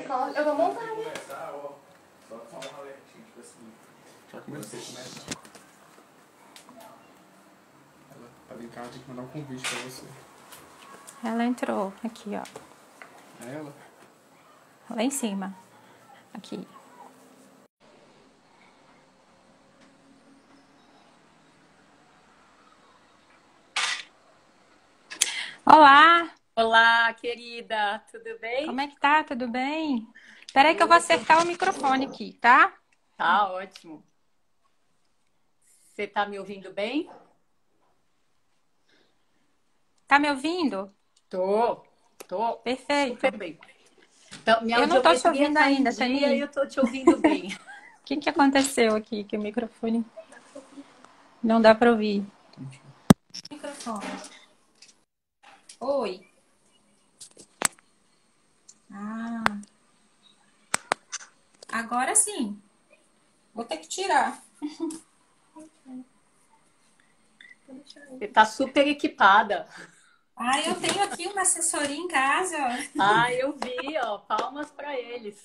Não, eu vou montar, né? Começar, ó, só com uma alertinha, tipo assim. Já comecei, começa. Ela tá brincando, tem que mandar um convite pra você. Ela entrou aqui, ó. É ela? Lá em cima. Aqui. Olá! Olá, querida, tudo bem? Como é que tá? Tudo bem? Espera aí que eu vou acertar o microfone aqui, tá? Tá ótimo. Você tá me ouvindo bem? Tá me ouvindo? Tô Perfeito. super bem. Então, minha Eu não tô te audiometria ouvindo tá em ainda, dia Tani. e eu tô te ouvindo bem. O que que aconteceu aqui que o microfone não dá pra ouvir? Microfone. Oi. Ah. Agora sim. Vou ter que tirar. Você tá super equipada. Ah, eu tenho aqui uma assessoria em casa. Ah, eu vi, ó, palmas para eles.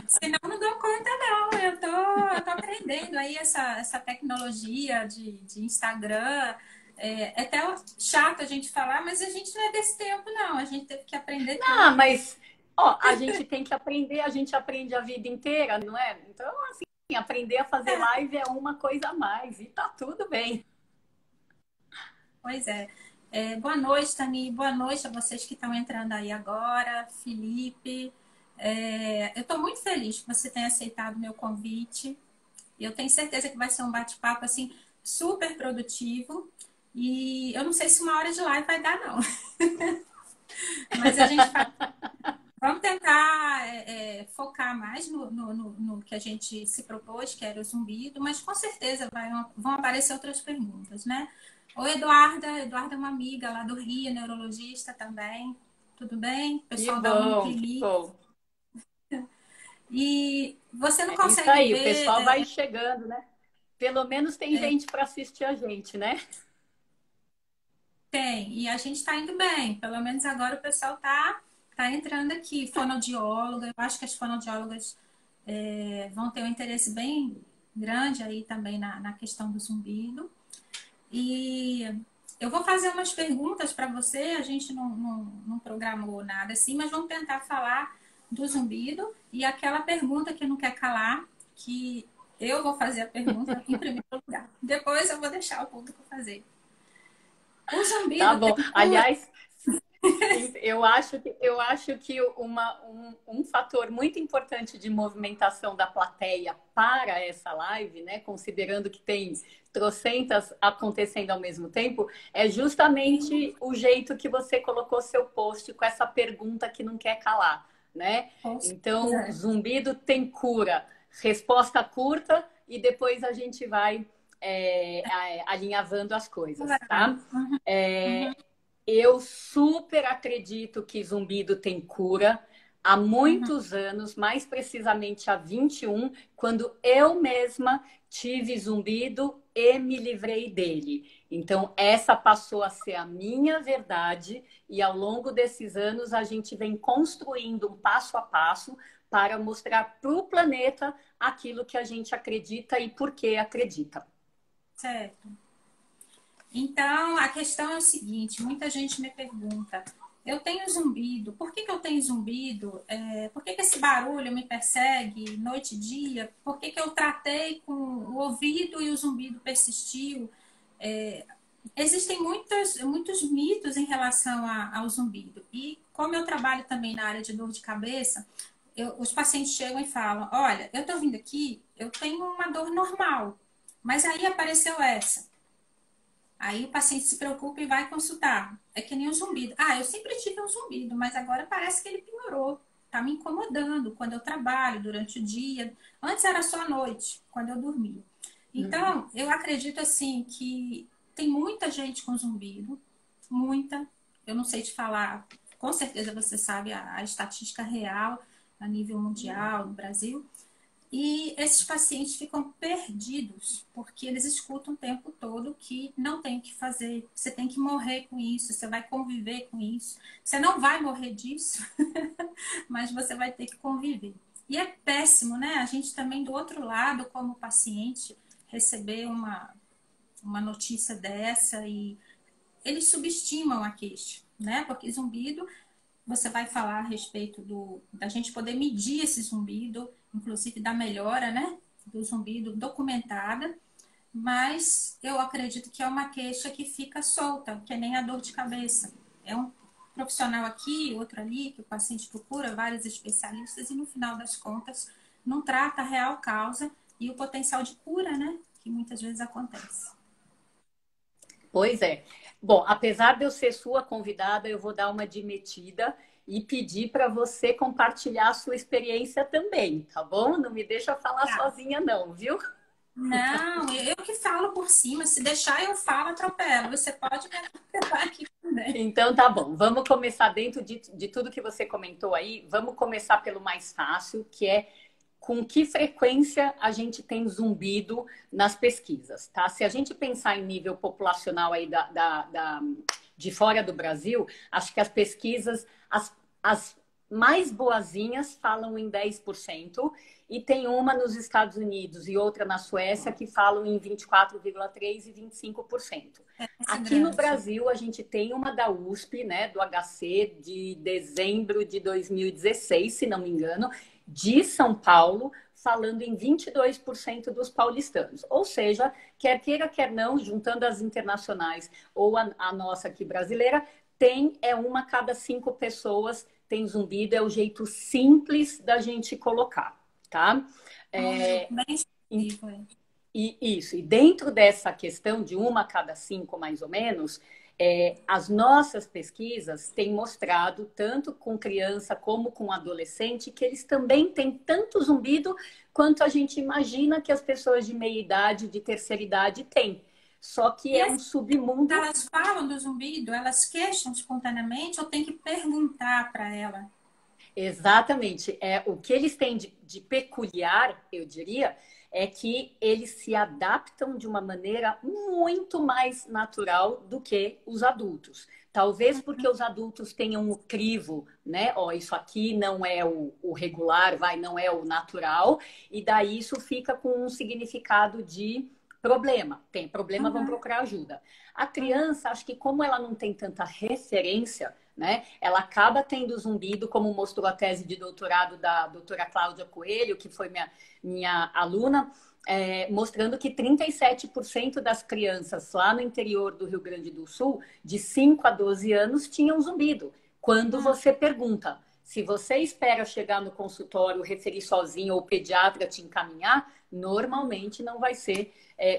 Senão não dou conta, não. Eu tô aprendendo aí essa tecnologia de Instagram. É até chato a gente falar, mas a gente não é desse tempo, não. A gente teve que aprender tudo. Ah, mas ó, a gente tem que aprender, a gente aprende a vida inteira, não é? Então, assim, aprender a fazer live é uma coisa a mais e tá tudo bem. Pois é. Boa noite, Tani. Boa noite a vocês que estão entrando aí agora. Felipe. Eu estou muito feliz que você tenha aceitado o meu convite. Eu tenho certeza que vai ser um bate-papo assim super produtivo. E eu não sei se uma hora de live vai dar, não. Mas a gente vamos tentar focar mais no que a gente se propôs, que era o zumbido, mas com certeza vão aparecer outras perguntas, né? Oi, Eduarda. Eduarda é uma amiga lá do Rio, neurologista também. Tudo bem? O Que pessoal da bom, que Uniclinic. bom. E você não É isso consegue aí, o ver. pessoal vai chegando, né? Pelo menos tem gente para assistir a gente, né? Tem, e a gente está indo bem. Pelo menos agora o pessoal tá entrando aqui. Fonoaudióloga, eu acho que as fonoaudiólogas vão ter um interesse bem grande aí também na questão do zumbido. E eu vou fazer umas perguntas para você, a gente não programou nada assim, mas vamos tentar falar do zumbido e aquela pergunta que não quer calar, que eu vou fazer a pergunta em primeiro lugar. Depois eu vou deixar o público fazer. O Tá zumbido tem bom. cura? Aliás, eu acho que um fator muito importante de movimentação da plateia para essa live, né, considerando que tem trocentas acontecendo ao mesmo tempo, é justamente o jeito que você colocou seu post com essa pergunta que não quer calar, né? Então, zumbido tem cura. Resposta curta e depois a gente vai alinhavando as coisas, tá? Eu super acredito que zumbido tem cura. Há muitos anos, mais precisamente há 21, quando eu mesma tive zumbido e me livrei dele. Então, essa passou a ser a minha verdade, e ao longo desses anos a gente vem construindo um passo a passo para mostrar para o planeta aquilo que a gente acredita e por que acredita. Certo. Então, a questão é o seguinte: muita gente me pergunta, eu tenho zumbido, por que eu tenho zumbido? Por que esse barulho me persegue noite e dia? Por que eu tratei com o ouvido e o zumbido persistiu? Existem muitos mitos em relação ao zumbido. E como eu trabalho também na área de dor de cabeça, os pacientes chegam e falam, olha, eu tô vindo aqui, eu tenho uma dor normal, mas aí apareceu essa. Aí o paciente se preocupa e vai consultar. É que nem um zumbido. Ah, eu sempre tive um zumbido, mas agora parece que ele piorou. Tá me incomodando quando eu trabalho durante o dia. Antes era só à noite, quando eu dormia. Então, eu acredito assim que tem muita gente com zumbido, muita. Eu não sei te falar, com certeza você sabe a estatística real a nível mundial, no Brasil. E esses pacientes ficam perdidos, porque eles escutam o tempo todo que não tem o que fazer, você tem que morrer com isso, você vai conviver com isso. Você não vai morrer disso, mas você vai ter que conviver. E é péssimo, né? A gente também, do outro lado, como paciente, receber uma notícia dessa e eles subestimam a queixa, né? Porque zumbido, você vai falar a respeito da gente poder medir esse zumbido, inclusive da melhora, né? Do zumbido documentada, mas eu acredito que é uma queixa que fica solta, que é nem a dor de cabeça. É um profissional aqui, outro ali, que o paciente procura vários especialistas e no final das contas não trata a real causa e o potencial de cura, né? Que muitas vezes acontece. Pois é. Bom, apesar de eu ser sua convidada, eu vou dar uma de metida e pedir para você compartilhar a sua experiência também, tá bom? Não me deixa falar Tá. sozinha não, viu? Não, eu que falo por cima. Se deixar, eu falo, atropelo. Você pode me atropelar aqui também. Então tá bom, vamos começar dentro de tudo que você comentou aí, vamos começar pelo mais fácil, que é com que frequência a gente tem zumbido nas pesquisas, tá? Se a gente pensar em nível populacional aí de fora do Brasil, acho que as pesquisas, as mais boazinhas falam em 10%, e tem uma nos Estados Unidos e outra na Suécia que falam em 24,3% e 25%. Aqui no Brasil, a gente tem uma da USP, né, do HC, de dezembro de 2016, se não me engano, de São Paulo, falando em 22% dos paulistanos. Ou seja, quer queira, quer não, juntando as internacionais ou a nossa aqui brasileira, tem uma a cada 5 pessoas tem zumbido, é o jeito simples da gente colocar, tá? E dentro dessa questão de uma a cada 5, mais ou menos, as nossas pesquisas têm mostrado, tanto com criança como com adolescente, que eles também têm tanto zumbido quanto a gente imagina que as pessoas de meia idade, de terceira idade têm. Só que é um submundo. Elas falam do zumbido, elas queixam espontaneamente ou tem que perguntar para ela? Exatamente. O que eles têm de peculiar, eu diria, é que eles se adaptam de uma maneira muito mais natural do que os adultos. Talvez porque os adultos tenham o crivo, né? Ó, isso aqui não é o regular, não é o natural, e daí isso fica com um significado de problema. Tem problema, vão procurar ajuda. A criança, acho que como ela não tem tanta referência, né? Ela acaba tendo zumbido, como mostrou a tese de doutorado da doutora Cláudia Coelho, que foi minha aluna, mostrando que 37% das crianças lá no interior do Rio Grande do Sul, de 5 a 12 anos, tinham zumbido. Quando você pergunta, se você espera chegar no consultório, referir sozinho ou o pediatra te encaminhar, normalmente não vai ser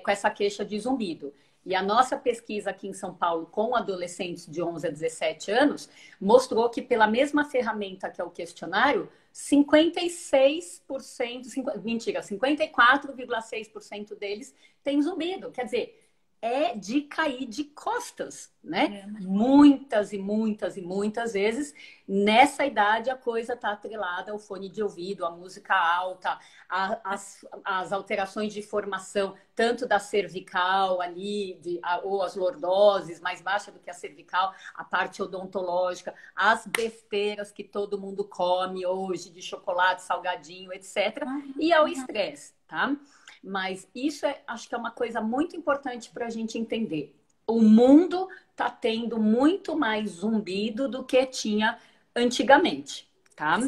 com essa queixa de zumbido. E a nossa pesquisa aqui em São Paulo com adolescentes de 11 a 17 anos mostrou que pela mesma ferramenta que é o questionário, 54,6% deles têm zumbido. Quer dizer, é de cair de costas, né? Muitas e muitas e muitas vezes, nessa idade, a coisa está atrelada ao fone de ouvido, à música alta, às alterações de formação, tanto da cervical ali, ou as lordoses, mais baixa do que a cervical, a parte odontológica, as besteiras que todo mundo come hoje, de chocolate, salgadinho, etc., e ao estresse, tá? Mas isso acho que é uma coisa muito importante para a gente entender. O mundo está tendo muito mais zumbido do que tinha antigamente, tá?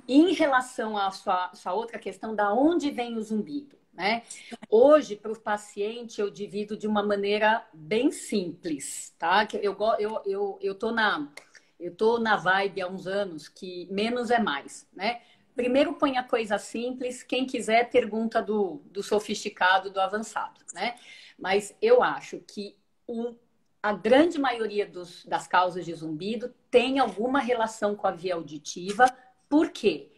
Em relação à sua outra questão, da onde vem o zumbido, né? Hoje, para o paciente, eu divido de uma maneira bem simples, tá? Eu tô na vibe há uns anos que menos é mais, né? Primeiro põe a coisa simples, quem quiser pergunta do sofisticado, do avançado, né? Mas eu acho que a grande maioria das causas de zumbido tem alguma relação com a via auditiva. Por quê?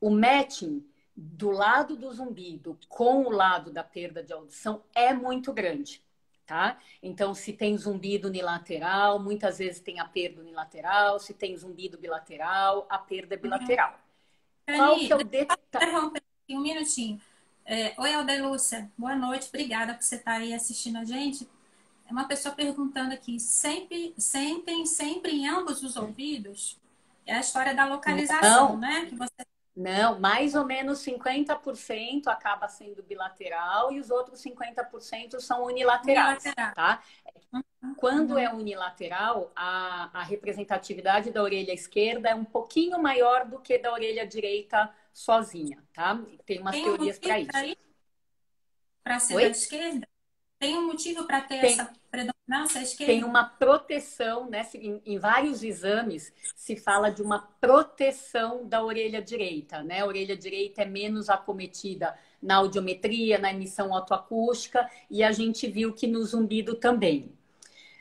O matching do lado do zumbido com o lado da perda de audição é muito grande, tá? Então, se tem zumbido unilateral, muitas vezes tem a perda unilateral. Se tem zumbido bilateral, a perda é bilateral. Qual que é o detalhe? um minutinho. Oi, Aldelúcia. Boa noite. Obrigada por você estar aí assistindo a gente. É uma pessoa perguntando aqui, sempre em ambos os ouvidos? É a história da localização, Não, né? Que você não, mais ou menos 50% acaba sendo bilateral e os outros 50% são unilaterais, unilateral. tá? Quando é Uhum. unilateral, a representatividade da orelha esquerda é um pouquinho maior do que da orelha direita sozinha, tá? Tem umas Tem um teorias para motivo isso. para ser da Oi? esquerda? Tem um motivo para ter Tem, essa predominância à tem esquerda? uma proteção, né? Em vários exames se fala de uma proteção da orelha direita, né? A orelha direita é menos acometida na audiometria, na emissão otoacústica, e a gente viu que no zumbido também.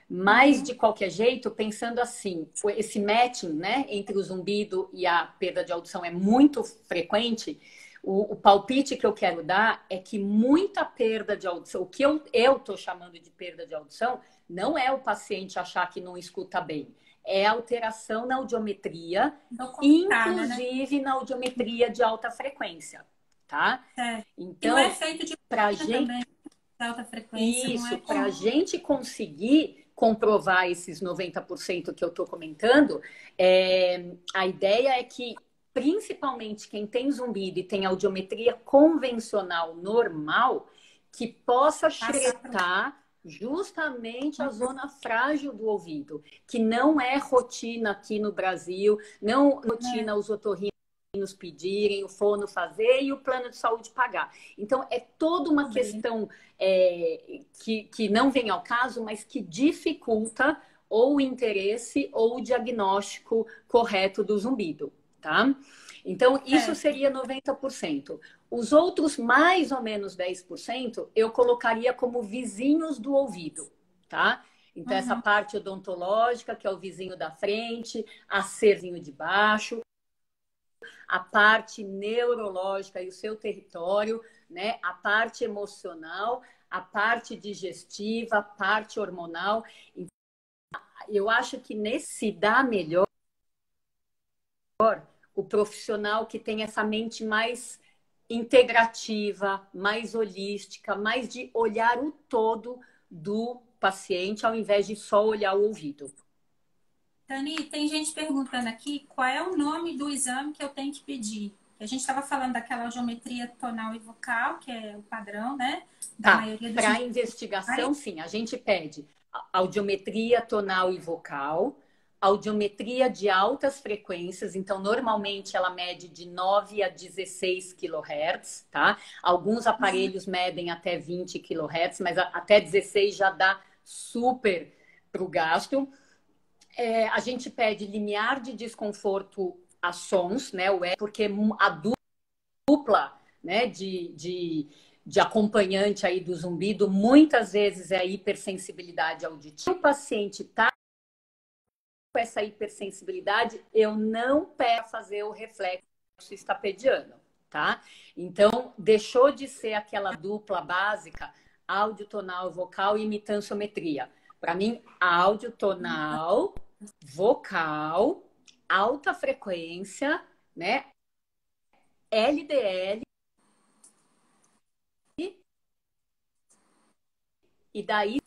Mas, de qualquer jeito, pensando assim, esse matching, né, entre o zumbido e a perda de audição é muito frequente. O palpite que eu quero dar é que muita perda de audição, o que eu estou chamando de perda de audição, não é o paciente achar que não escuta bem, é alteração na audiometria, Documentada, né? inclusive na audiometria de alta frequência, tá? E o Então, efeito de para rotina gente também, de alta frequência, não isso, é para a comum. gente conseguir comprovar esses 90% que eu estou comentando, a ideia é que, principalmente quem tem zumbido e tem audiometria convencional normal, que possa Passar para xeretar justamente a zona frágil do ouvido, que não é rotina aqui no Brasil, não rotina os otorrinos pedirem, o fono fazer e o plano de saúde pagar. Então, é toda uma questão que não vem ao caso, mas que dificulta ou o interesse ou o diagnóstico correto do zumbido, tá? Então, isso seria 90%. Os outros, mais ou menos 10%, eu colocaria como vizinhos do ouvido, tá? Então, essa parte odontológica, que é o vizinho da frente, acerzinho de baixo, a parte neurológica e o seu território, né? A parte emocional, a parte digestiva, a parte hormonal. Eu acho que nesse dá melhor o profissional que tem essa mente mais integrativa, mais holística, mais de olhar o todo do paciente ao invés de só olhar o ouvido. Dani, tem gente perguntando aqui qual é o nome do exame que eu tenho que pedir. A gente estava falando daquela geometria tonal e vocal, que é o padrão, né? Da Tá, maioria dos para investigação, sim, a gente pede audiometria tonal e vocal, audiometria de altas frequências, então normalmente ela mede de 9 a 16 kHz, tá? Alguns aparelhos medem até 20 kHz, mas até 16 já dá super para o gasto. A gente pede limiar de desconforto a sons, né? Porque a dupla, né, de acompanhante aí do zumbido, muitas vezes é a hipersensibilidade auditiva. Se o paciente está com essa hipersensibilidade, eu não peço fazer o reflexo estapediano, tá? Então, deixou de ser aquela dupla básica, audiotonal, vocal e imitanciometria. Para mim, audiotonal, vocal, alta frequência, né? LDL. E daí,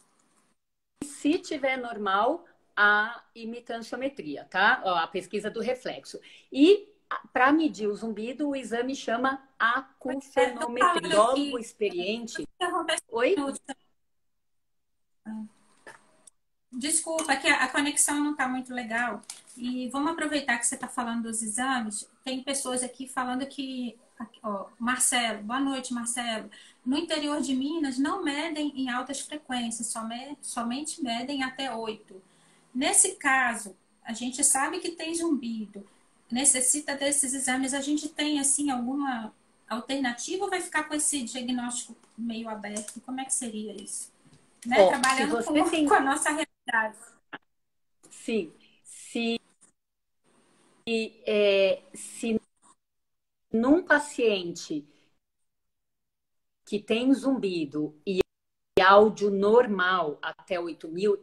se tiver normal, a imitanciometria, tá? A pesquisa do reflexo. E para medir o zumbido, o exame chama acufenometria. Biólogo experiente. Oi? Desculpa, que a conexão não está muito legal. E vamos aproveitar que você está falando dos exames. Tem pessoas aqui falando que, ó, Marcelo, boa noite, Marcelo. No interior de Minas não medem em altas frequências, somente medem até 8. Nesse caso, a gente sabe que tem zumbido, necessita desses exames. A gente tem, assim, alguma alternativa ou vai ficar com esse diagnóstico meio aberto? Como é que seria isso? Né? Trabalhando com a nossa realidade. Sim. Se num paciente que tem zumbido e áudio normal até 8.000,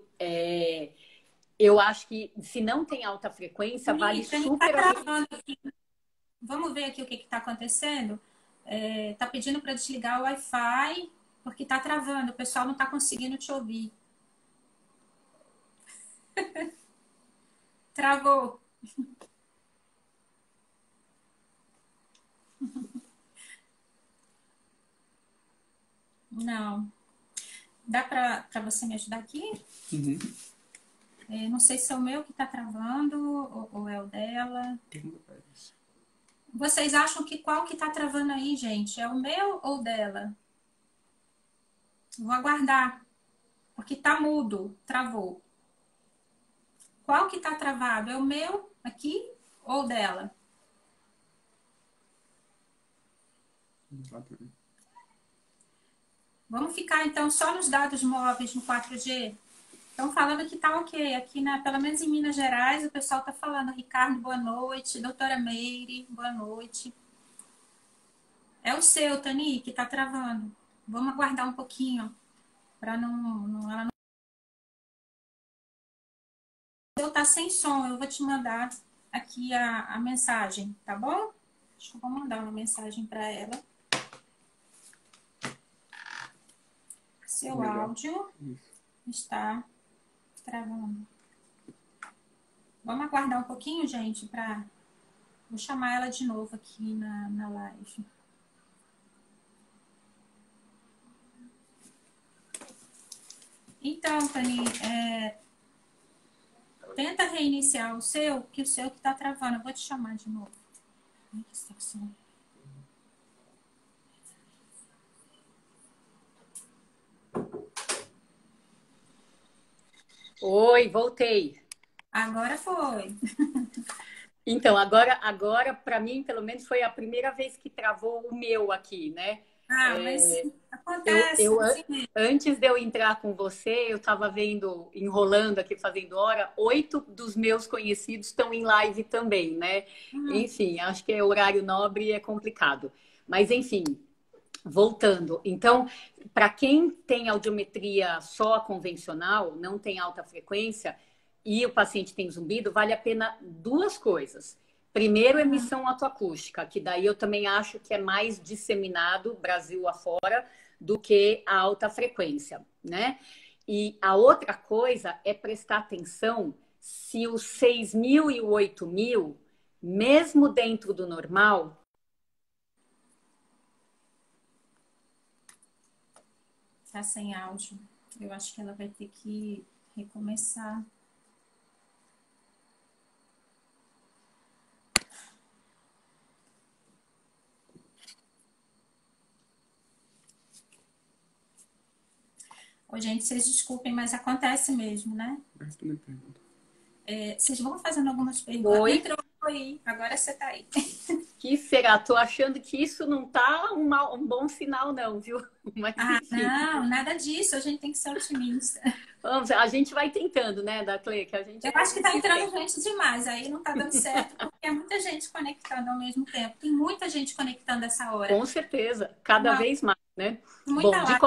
eu acho que se não tem alta frequência, vale super a pena. Vamos ver aqui o que está acontecendo. Tá pedindo para desligar o Wi-Fi, porque tá travando, o pessoal não tá conseguindo te ouvir. Travou. Não. Dá para você me ajudar aqui? Uhum. Não sei se é o meu que tá travando ou é o dela. Vocês acham que qual que tá travando aí, gente? É o meu ou o dela? Vou aguardar, porque tá mudo, travou. Qual que tá travado? É o meu aqui ou o dela? Vamos ficar então só nos dados móveis no 4G? Estão falando que tá ok. Aqui, pelo menos em Minas Gerais, o pessoal tá falando. Ricardo, boa noite. Doutora Meire, boa noite. É o seu, Tani, que tá travando. Vamos aguardar um pouquinho para ela não. Eu tá sem som, eu vou te mandar aqui a mensagem, tá bom? Acho que eu vou mandar uma mensagem para ela. Seu áudio está travando. Vamos aguardar um pouquinho, gente, para. Vou chamar ela de novo aqui na live. Então, Tani, tenta reiniciar o seu, que o seu que tá travando. Eu vou te chamar de novo. Ai, que situação. Oi, voltei. Agora foi. Então, agora para mim, pelo menos, foi a primeira vez que travou o meu aqui, né? Mas Eu, acontece eu, assim mesmo. antes de eu entrar com você, eu estava vendo, enrolando aqui, fazendo hora, 8 dos meus conhecidos estão em live também, né? Enfim, acho que é horário nobre e é complicado. Mas, enfim, voltando. Então, para quem tem audiometria só convencional, não tem alta frequência, e o paciente tem zumbido, vale a pena duas coisas. Primeiro, emissão otoacústica, que daí eu também acho que é mais disseminado Brasil afora do que a alta frequência, né? E a outra coisa é prestar atenção se os 6.000 e o 8.000, mesmo dentro do normal, Tá sem áudio. Eu acho que ela vai ter que recomeçar. Ô, gente, vocês desculpem, mas acontece mesmo, né? Vocês vão fazendo algumas perguntas. Oi? Entrou aí, agora você tá aí. Que será? Tô achando que isso não tá um bom sinal, não, viu? Mas enfim. Não, nada disso. A gente tem que ser otimista. Vamos, a gente vai tentando, né, Daclê? Que a gente Eu é acho que tá entrando insistente. gente demais. Aí não tá dando certo, porque é muita gente conectando ao mesmo tempo. Tem muita gente conectando essa hora. Com certeza, cada vez mais, né? Muita Bom, live. de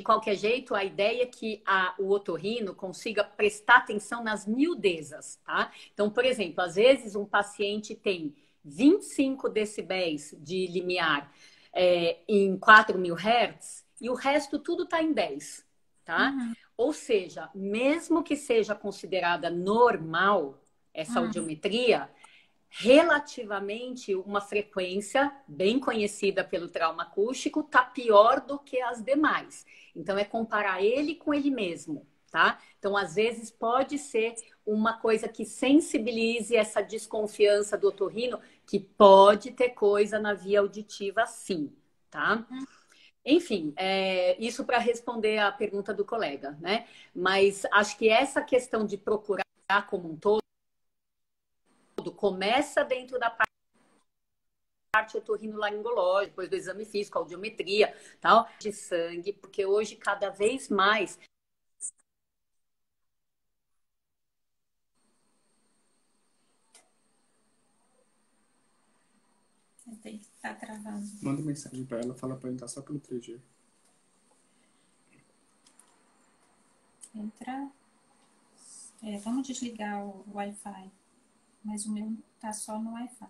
qualquer jeito, a ideia é que o otorrino consiga prestar atenção nas miudezas, tá? Então, por exemplo, às vezes um paciente tem 25 decibéis de limiar em 4.000 Hz e o resto tudo está em 10, tá? Ou seja, mesmo que seja considerada normal essa audiometria, relativamente uma frequência bem conhecida pelo trauma acústico está pior do que as demais. Então é comparar ele com ele mesmo, tá? Então às vezes pode ser uma coisa que sensibilize essa desconfiança do otorrino, que pode ter coisa na via auditiva sim, tá? Enfim, isso para responder a pergunta do colega, né? Mas acho que essa questão de procurar como um todo começa dentro da parte otorrinolaringológica, depois do exame físico, audiometria, tal, de sangue, porque hoje cada vez mais Tá travando. Manda mensagem pra ela, fala pra entrar só pelo 3G. Entra. Vamos desligar o Wi-Fi. Mas o meu tá só no Wi-Fi.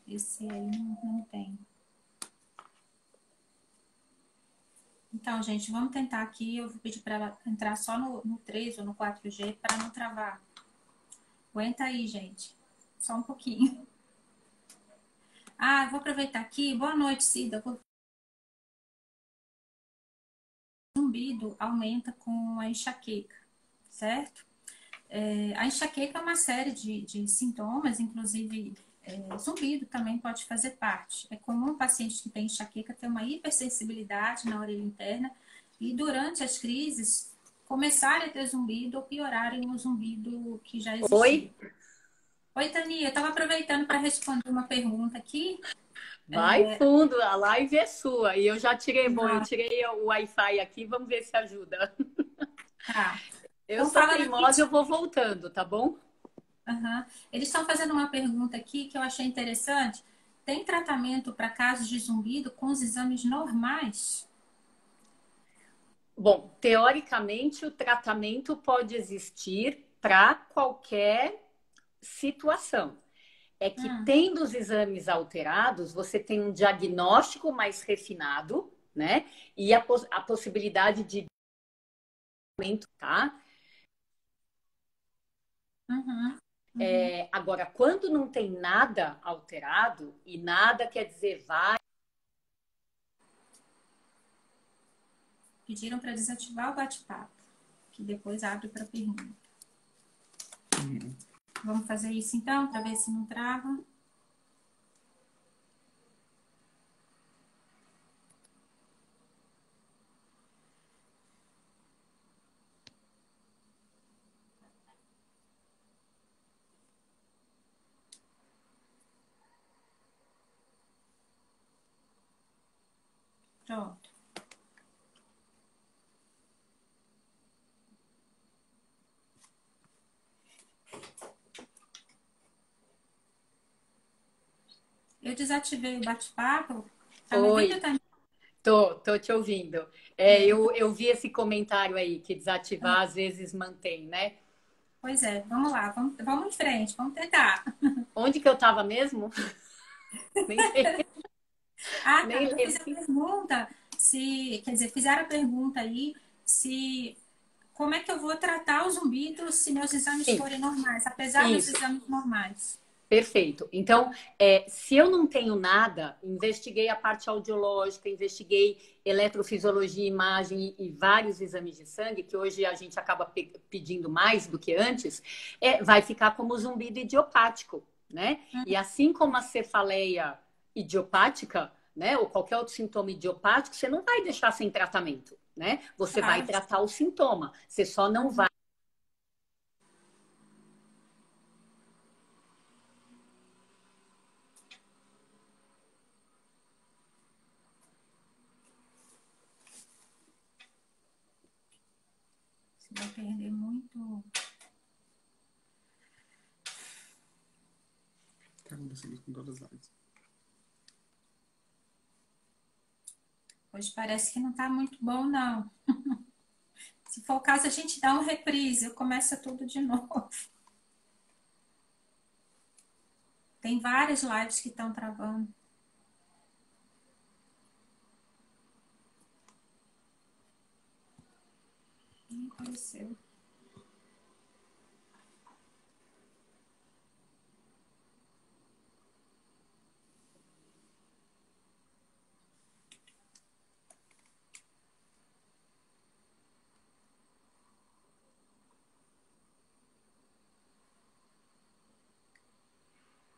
Esse aí não tem. Então, gente, vamos tentar aqui. Eu vou pedir para ela entrar só no 3 ou no 4G para não travar. Aguenta aí, gente. Só um pouquinho. Ah, vou aproveitar aqui. Boa noite, Cida. O zumbido aumenta com a enxaqueca, certo? A enxaqueca é uma série de sintomas, inclusive zumbido também pode fazer parte. É comum pacientes que têm enxaqueca ter uma hipersensibilidade na orelha interna e durante as crises começarem a ter zumbido ou piorarem o zumbido que já existia. Oi? Oi, Tania, eu estava aproveitando para responder uma pergunta aqui. Vai fundo, a live é sua. E eu já tirei, bom, eu tirei o Wi-Fi aqui, vamos ver se ajuda. Tá. Eu Então, sou teimosa, eu vou voltando, tá bom? Uhum. Eles estão fazendo uma pergunta aqui que eu achei interessante. Tem tratamento para casos de zumbido com os exames normais? Bom, teoricamente, o tratamento pode existir para qualquer situação. É que, tendo os exames alterados, você tem um diagnóstico mais refinado, né? E a possibilidade de tratamento, tá? Uhum. Agora, quando não tem nada alterado, e nada quer dizer vai. Pediram para desativar o bate-papo, que depois abre para pergunta. Vamos fazer isso então, para ver se não trava. Pronto. Eu desativei o bate-papo. Tá me ouvindo, Tânia? Tô te ouvindo. Eu vi esse comentário aí, que desativar às vezes mantém, né? Pois é, vamos lá, vamos em frente, vamos tentar. Onde que eu tava mesmo? Nem sei. Ah, tá, Nem eu fiz lembro. a pergunta, quer dizer, fizeram a pergunta aí, como é que eu vou tratar o zumbido se meus exames Sim, forem normais, apesar dos isso. exames normais? Perfeito. Então, se eu não tenho nada, investiguei a parte audiológica, investiguei eletrofisiologia, imagem e vários exames de sangue, que hoje a gente acaba pedindo mais do que antes, vai ficar como zumbido idiopático, né? E assim como a cefaleia idiopática, né, ou qualquer outro sintoma idiopático, você não vai deixar sem tratamento, né? Você vai tratar o sintoma, você só não vai. Você vai perder muito. Tá acontecendo com todas as lives. Hoje parece que não tá muito bom, não. Se for o caso, a gente dá um reprise, começa tudo de novo. Tem várias lives que estão travando. Não apareceu.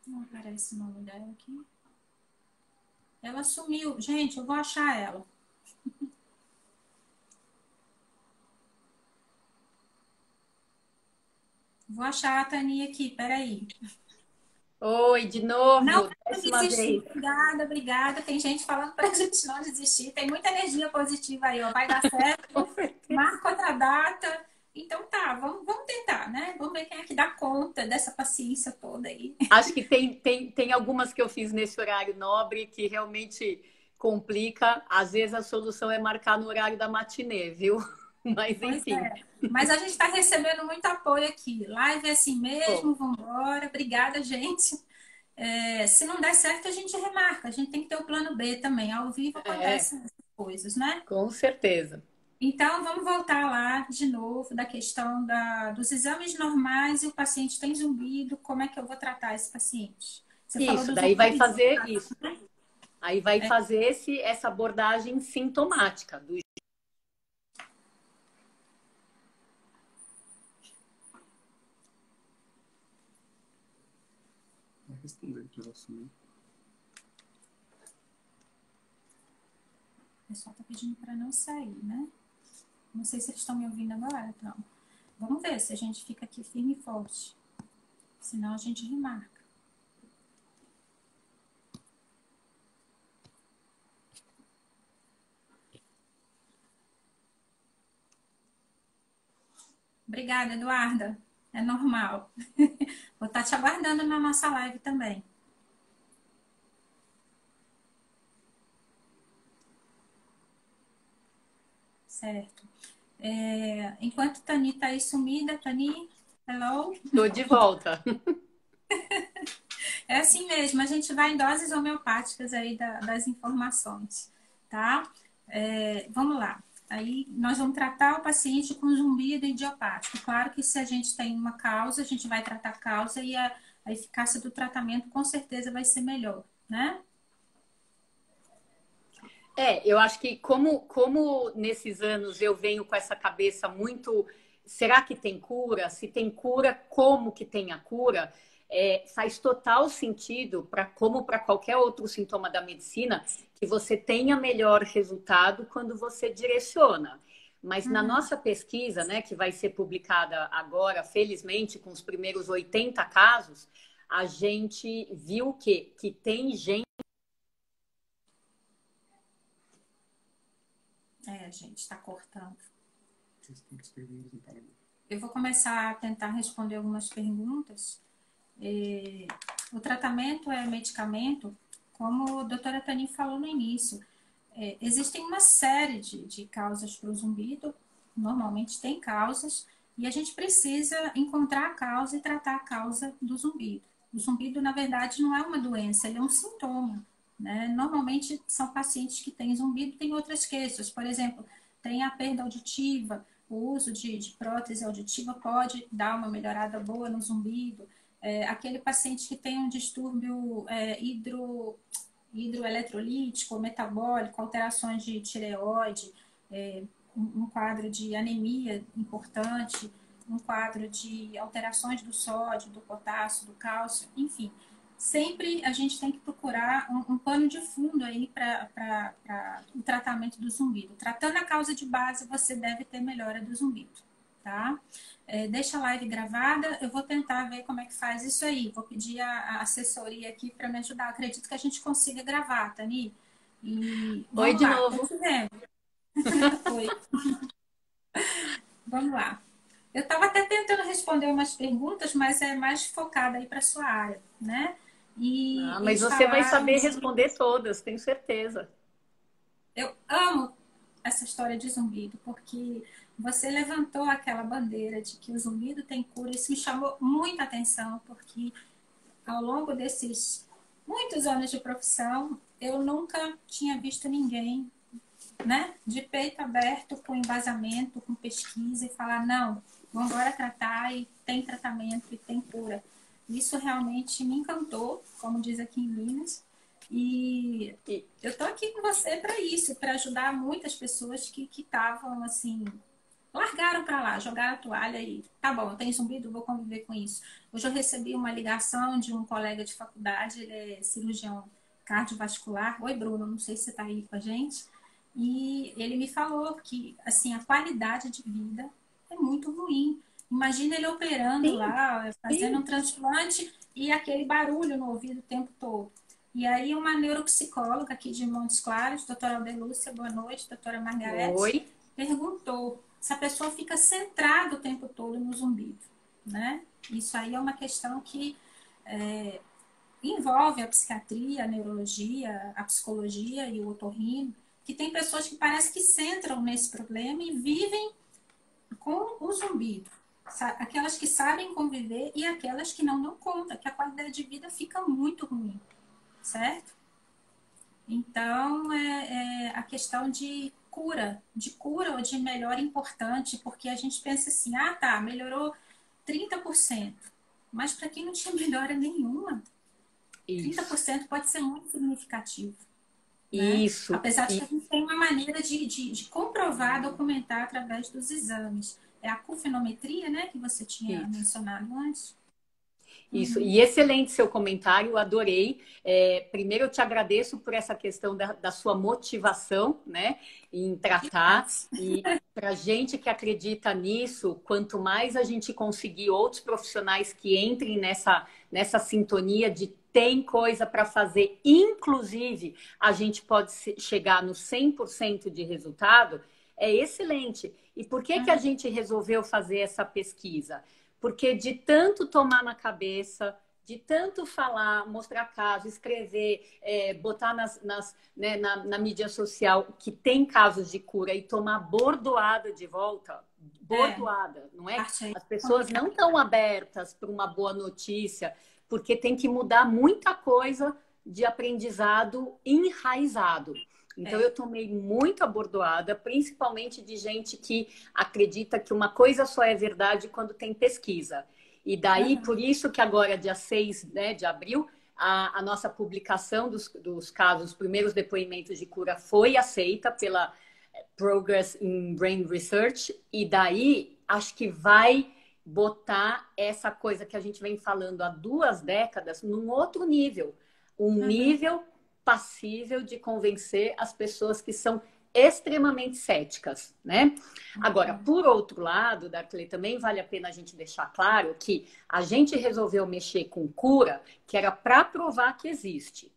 Não aparece uma mulher aqui. Ela sumiu. Gente, eu vou achar ela. Vou achar a Tania aqui, peraí. Oi, de novo, Não décima desistir. vez. Obrigada, obrigada. Tem gente falando pra gente não desistir. Tem muita energia positiva aí, ó. Vai dar certo. Marca outra data. Então tá, vamos tentar, né? Vamos ver quem é que dá conta dessa paciência toda aí. Acho que tem algumas que eu fiz nesse horário nobre que realmente complica. Às vezes a solução é marcar no horário da matinê, viu? Mas Pois enfim. é. Mas a gente está recebendo muito apoio aqui. Live é assim mesmo, vamos embora. Obrigada, gente. Se não der certo, a gente remarca. A gente tem que ter o plano B também. Ao vivo É, acontecem essas coisas, né? com certeza. Então, vamos voltar lá de novo da questão dos exames normais e o paciente tem zumbido. Como é que eu vou tratar esse paciente? Você falou Isso, do daí vai zumbido. fazer isso. Aí vai fazer essa abordagem sintomática. Vai responder de você. O pessoal está pedindo para não sair, né? Não sei se eles estão me ouvindo agora, então. Vamos ver se a gente fica aqui firme e forte. Senão a gente remarca. Obrigada, Eduarda. É normal. Vou estar te aguardando na nossa live também. Certo. Enquanto Tani está aí sumida, Tani, hello. Estou de volta. É assim mesmo, a gente vai em doses homeopáticas aí das informações, tá? Vamos lá. Aí nós vamos tratar o paciente com zumbido idiopático. Claro que se a gente tem uma causa, a gente vai tratar a causa e a eficácia do tratamento com certeza vai ser melhor, né? Eu acho que como nesses anos eu venho com essa cabeça muito, será que tem cura? Se tem cura, como que tem a cura? Faz total sentido, como para qualquer outro sintoma da medicina, que você tenha melhor resultado quando você direciona. Mas na nossa pesquisa, né, que vai ser publicada agora, felizmente, com os primeiros 80 casos, a gente viu que tem gente. Gente, está cortando. Vocês têm as perguntas no Paraná. Eu vou começar a tentar responder algumas perguntas. O tratamento é medicamento, como a doutora Tani falou no início. Existem uma série de causas para o zumbido, normalmente tem causas, e a gente precisa encontrar a causa e tratar a causa do zumbido. O zumbido, na verdade, não é uma doença, ele é um sintoma, né? Normalmente são pacientes que têm zumbido, têm outras queixas, por exemplo, tem a perda auditiva, o uso de prótese auditiva pode dar uma melhorada boa no zumbido. Aquele paciente que tem um distúrbio hidroeletrolítico, metabólico, alterações de tireoide, um quadro de anemia importante, um quadro de alterações do sódio, do potássio, do cálcio, enfim. Sempre a gente tem que procurar um pano de fundo aí para o tratamento do zumbido. Tratando a causa de base, você deve ter melhora do zumbido, tá? Deixa a live gravada, eu vou tentar ver como é que faz isso aí. Vou pedir a assessoria aqui para me ajudar. Acredito que a gente consiga gravar, Tani. E Oi vamos de lá, novo. Oi. Vamos lá. Eu estava até tentando responder umas perguntas, mas é mais focada aí para sua área, né? E Mas eles você vai falaram saber de... responder todas, tenho certeza. Eu amo essa história de zumbido, porque você levantou aquela bandeira de que o zumbido tem cura. Isso me chamou muita atenção, porque ao longo desses muitos anos de profissão, eu nunca tinha visto ninguém, né, de peito aberto, com embasamento, com pesquisa e falar, não, vamos embora tratar e tem tratamento e tem cura. Isso realmente me encantou, como diz aqui em Minas. E eu tô aqui com você para isso, para ajudar muitas pessoas que estavam assim, largaram para lá, jogaram a toalha e tá bom, tem zumbido, vou conviver com isso. Hoje eu recebi uma ligação de um colega de faculdade, ele é cirurgião cardiovascular. Oi, Bruno, não sei se você tá aí com a gente. E ele me falou que assim, a qualidade de vida é muito ruim. Imagina ele operando Sim, lá, fazendo sim. um transplante e aquele barulho no ouvido o tempo todo. E aí uma neuropsicóloga aqui de Montes Claros, doutora Aldelúcia, boa noite, doutora Margarete, Oi. perguntou se a pessoa fica centrada o tempo todo no zumbido, né? Isso aí é uma questão que envolve a psiquiatria, a neurologia, a psicologia e o otorrino, que tem pessoas que parece que centram nesse problema e vivem com o zumbido. aquelas que sabem conviver e aquelas que não dão conta, que a qualidade de vida fica muito ruim, certo? Então, a questão de cura ou de melhora importante, porque a gente pensa assim, ah, tá, melhorou 30%, mas para quem não tinha melhora nenhuma, Isso. 30% pode ser muito significativo. Né? Isso. Apesar de que a gente tem uma maneira de comprovar, documentar através dos exames. É a cufenometria, né, que você tinha mencionado antes. Isso, e excelente seu comentário, adorei. Primeiro, eu te agradeço por essa questão da sua motivação, né, em tratar. E para gente que acredita nisso, quanto mais a gente conseguir outros profissionais que entrem nessa sintonia de tem coisa para fazer, inclusive a gente pode chegar no 100% de resultado, é excelente. E por que que a gente resolveu fazer essa pesquisa? Porque de tanto tomar na cabeça, de tanto falar, mostrar casos, escrever, botar né, na mídia social que tem casos de cura e tomar bordoada de volta, bordoada, não é? As pessoas não estão abertas para uma boa notícia, porque tem que mudar muita coisa de aprendizado enraizado. Então, eu tomei muita bordoada, principalmente de gente que acredita que uma coisa só é verdade quando tem pesquisa. E daí, por isso que agora, dia 6, né, de abril, a nossa publicação dos casos, os primeiros depoimentos de cura foi aceita pela Progress in Brain Research. E daí, acho que vai botar essa coisa que a gente vem falando há 2 décadas num outro nível. Um nível passível de convencer as pessoas que são extremamente céticas, né? Agora, por outro lado, Darkley, também vale a pena a gente deixar claro que a gente resolveu mexer com cura, que era para provar que existe.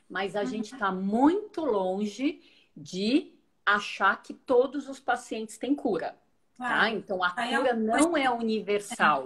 Mas a gente está muito longe de achar que todos os pacientes têm cura, tá? Então, a cura não é universal.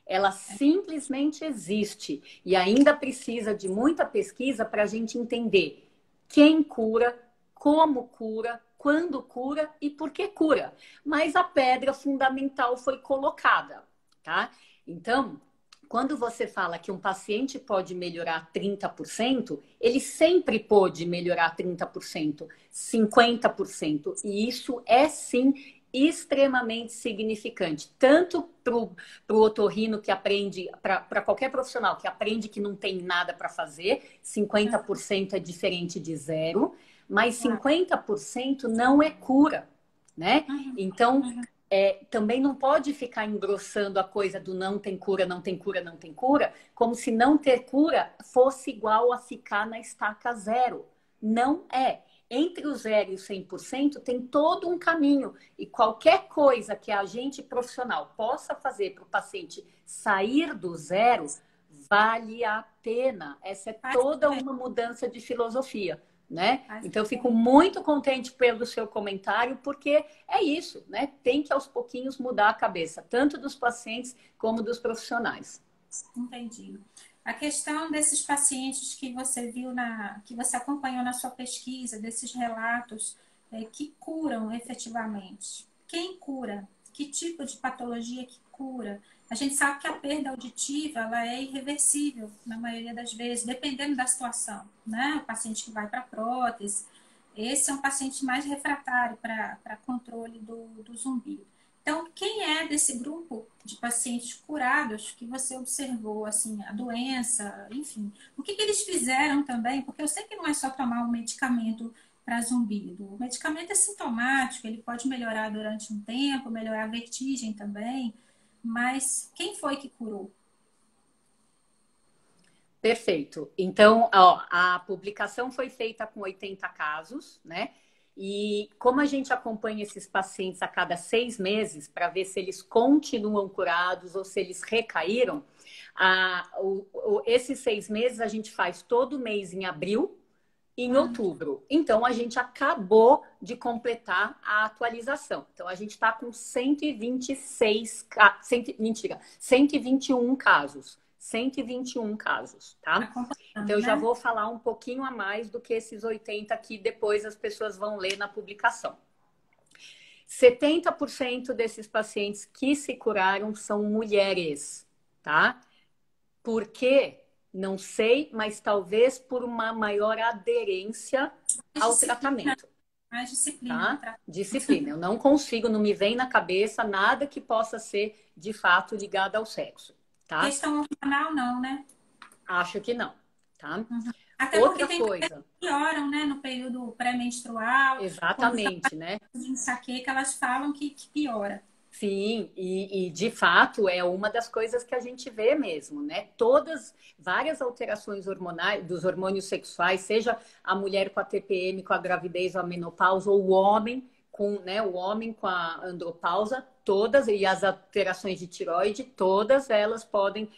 Ela simplesmente existe e ainda precisa de muita pesquisa para a gente entender quem cura, como cura, quando cura e por que cura. Mas a pedra fundamental foi colocada, tá? Então, quando você fala que um paciente pode melhorar 30%, ele sempre pode melhorar 30%, 50%. E isso é sim extremamente significante, tanto para o otorrino que aprende, para qualquer profissional que aprende que não tem nada para fazer, 50% é diferente de zero, mas 50% não é cura, né? Então, também não pode ficar engrossando a coisa do não tem cura, não tem cura, não tem cura, como se não ter cura fosse igual a ficar na estaca zero. Não é. Entre o 0 e o 100% tem todo um caminho. E qualquer coisa que a gente profissional possa fazer para o paciente sair do zero, vale a pena. Essa é toda uma mudança de filosofia, né? Então, eu fico muito contente pelo seu comentário, porque é isso, né? Tem que aos pouquinhos mudar a cabeça, tanto dos pacientes como dos profissionais. Entendi. A questão desses pacientes que você viu que você acompanhou na sua pesquisa, desses relatos que curam efetivamente. Quem cura? Que tipo de patologia que cura? A gente sabe que a perda auditiva ela é irreversível na maioria das vezes, dependendo da situação, né? O paciente que vai para prótese, esse é um paciente mais refratário para controle do zumbido. Então, quem é desse grupo de pacientes curados que você observou, assim, a doença, enfim, o que eles fizeram também? Porque eu sei que não é só tomar um medicamento para zumbido. O medicamento é sintomático, ele pode melhorar durante um tempo, melhorar a vertigem também, mas quem foi que curou? Perfeito. Então, ó, a publicação foi feita com 80 casos, né? E como a gente acompanha esses pacientes a cada 6 meses para ver se eles continuam curados ou se eles recaíram, esses 6 meses a gente faz todo mês em abril e em outubro. Então, a gente acabou de completar a atualização. Então, a gente está com 121 casos. 121 casos, tá? Então, eu já vou falar um pouquinho a mais do que esses 80 que depois as pessoas vão ler na publicação. 70% desses pacientes que se curaram são mulheres, tá? Por quê? Não sei, mas talvez por uma maior aderência ao tratamento. Mais disciplina. Tá? Disciplina. Eu não consigo, não me vem na cabeça nada que possa ser, de fato, ligado ao sexo. Tá? Questão hormonal, não, né? Acho que não. Tá? Uhum. Até Outra porque tem coisa. que pioram, né? No período pré-menstrual. Exatamente, né? De enxaqueca, elas falam que piora. Sim, e de fato é uma das coisas que a gente vê mesmo, né? Várias alterações hormonais, dos hormônios sexuais, seja a mulher com a TPM, com a gravidez ou a menopausa, ou o homem com a andropausa, todas, e as alterações de tireoide, todas elas podem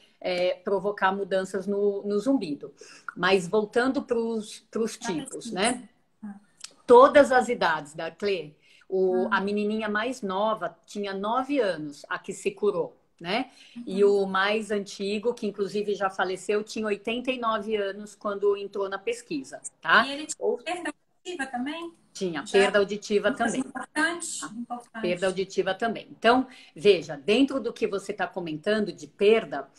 provocar mudanças no zumbido. Mas voltando para os tipos, né? Todas as idades da Clê. A menininha mais nova tinha 9 anos, a que se curou, né? E o mais antigo, que inclusive já faleceu, tinha 89 anos quando entrou na pesquisa, tá? E ele tinha perda auditiva também? Tinha perda auditiva também. Importante. Perda auditiva também. Então, veja, dentro do que você está comentando de perda,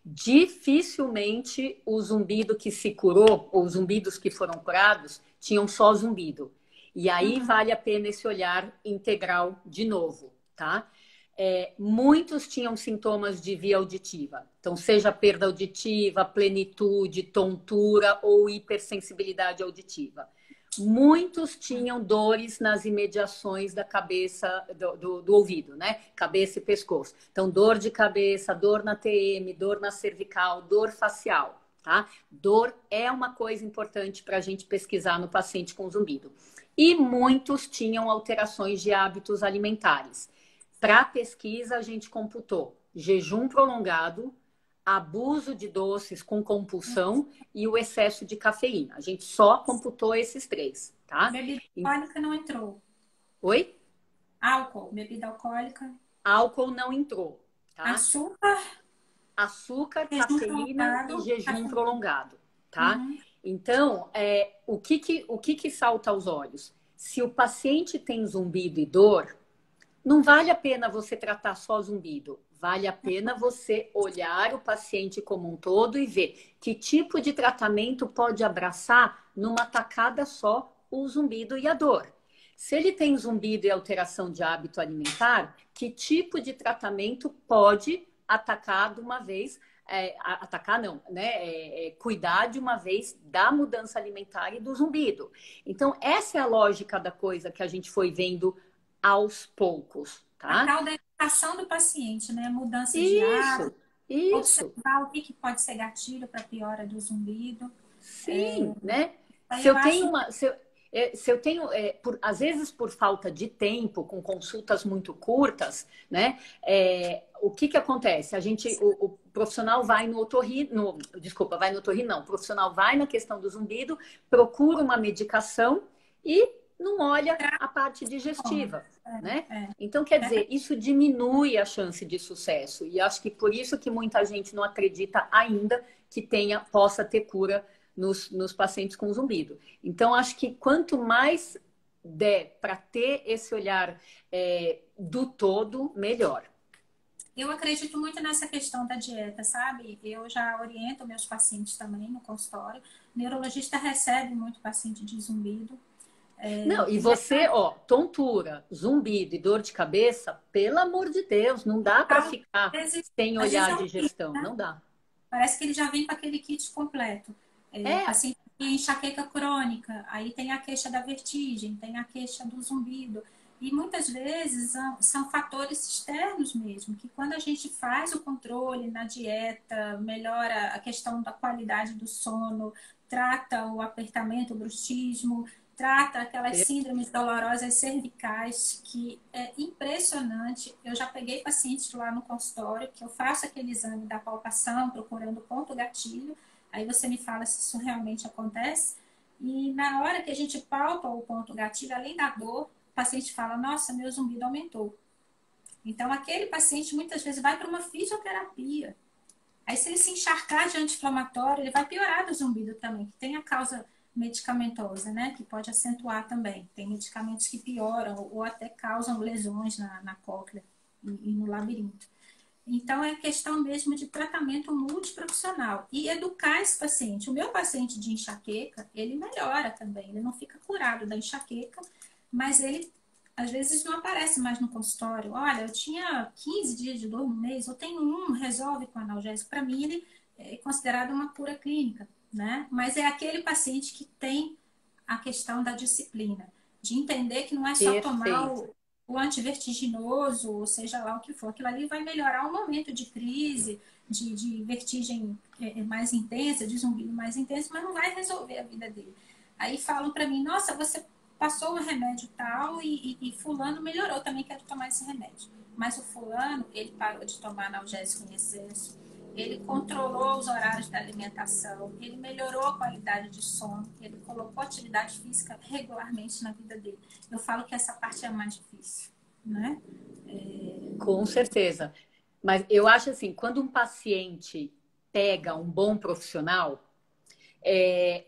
dificilmente o zumbido que se curou, ou os zumbidos que foram curados, tinham só zumbido. E aí vale a pena esse olhar integral de novo, tá? Muitos tinham sintomas de via auditiva. Então, seja perda auditiva, plenitude, tontura ou hipersensibilidade auditiva. Muitos tinham dores nas imediações da cabeça, do ouvido, né? Cabeça e pescoço. Então, dor de cabeça, dor na TM, dor na cervical, dor facial, tá? Dor é uma coisa importante para a gente pesquisar no paciente com zumbido. E muitos tinham alterações de hábitos alimentares. Para a pesquisa, a gente computou jejum prolongado, abuso de doces com compulsão e o excesso de cafeína. A gente só computou esses 3, tá? Bebida alcoólica não entrou. Oi? Álcool, bebida alcoólica. Álcool não entrou, tá? Açúcar, cafeína e jejum prolongado, tá? Então, o que salta aos olhos? Se o paciente tem zumbido e dor, não vale a pena você tratar só zumbido. Vale a pena você olhar o paciente como um todo e ver que tipo de tratamento pode abraçar numa tacada só o zumbido e a dor. Se ele tem zumbido e alteração de hábito alimentar, que tipo de tratamento pode atacar de uma vez, cuidar de uma vez da mudança alimentar e do zumbido. Então, essa é a lógica da coisa que a gente foi vendo aos poucos, tá? A tal da educação do paciente, né? Mudança de hábito. Isso. Observar o que pode ser gatilho para piora do zumbido. Sim, né? Às vezes por falta de tempo, com consultas muito curtas, né? O que acontece? O profissional vai no otorrino, vai no otorrino não, o profissional vai na questão do zumbido, procura uma medicação e não olha a parte digestiva, né? Então, quer dizer, isso diminui a chance de sucesso. E acho que por isso que muita gente não acredita ainda que possa ter cura nos pacientes com zumbido. Então, acho que quanto mais der para ter esse olhar do todo, melhor. Eu acredito muito nessa questão da dieta, sabe? Eu já oriento meus pacientes também no consultório. O neurologista recebe muito paciente de zumbido. Não, e você, tontura, zumbido e dor de cabeça, pelo amor de Deus, não dá para ficar sem olhar de gestão, não dá. Parece que ele já vem com aquele kit completo. Paciente tem enxaqueca crônica, aí tem a queixa da vertigem, tem a queixa do zumbido. E muitas vezes são fatores externos mesmo, que quando a gente faz o controle na dieta, melhora a questão da qualidade do sono, trata o apertamento, o bruxismo, trata aquelas síndromes dolorosas cervicais, que é impressionante. Eu já peguei pacientes lá no consultório, que eu faço aquele exame da palpação, procurando ponto gatilho, aí você me fala se isso realmente acontece, e na hora que a gente palpa o ponto gatilho, além da dor, o paciente fala, nossa, meu zumbido aumentou. Então, aquele paciente muitas vezes vai para uma fisioterapia. Aí, se ele se encharcar de anti-inflamatório, ele vai piorar do zumbido também, que tem a causa medicamentosa, né? Que pode acentuar também. Tem medicamentos que pioram ou até causam lesões na cóclea e no labirinto. Então, é questão mesmo de tratamento multiprofissional. E educar esse paciente. O meu paciente de enxaqueca, ele melhora também. Ele não fica curado da enxaqueca, mas ele, às vezes, não aparece mais no consultório. Olha, eu tinha 15 dias de dor no mês, eu tenho resolve com analgésico. Para mim, ele é considerado uma cura clínica, né? Mas é aquele paciente que tem a questão da disciplina, de entender que não é só tomar o antivertiginoso, ou seja lá o que for. Aquilo ali vai melhorar o momento de crise, de vertigem mais intensa, de zumbido mais intenso, mas não vai resolver a vida dele. Aí falam para mim, nossa, você passou um remédio tal e fulano melhorou, também quero tomar esse remédio. Mas o fulano, ele parou de tomar analgésico em excesso, ele controlou os horários da alimentação, ele melhorou a qualidade de sono, ele colocou atividade física regularmente na vida dele. Eu falo que essa parte é a mais difícil, né? Com certeza. Mas eu acho assim, quando um paciente pega um bom profissional,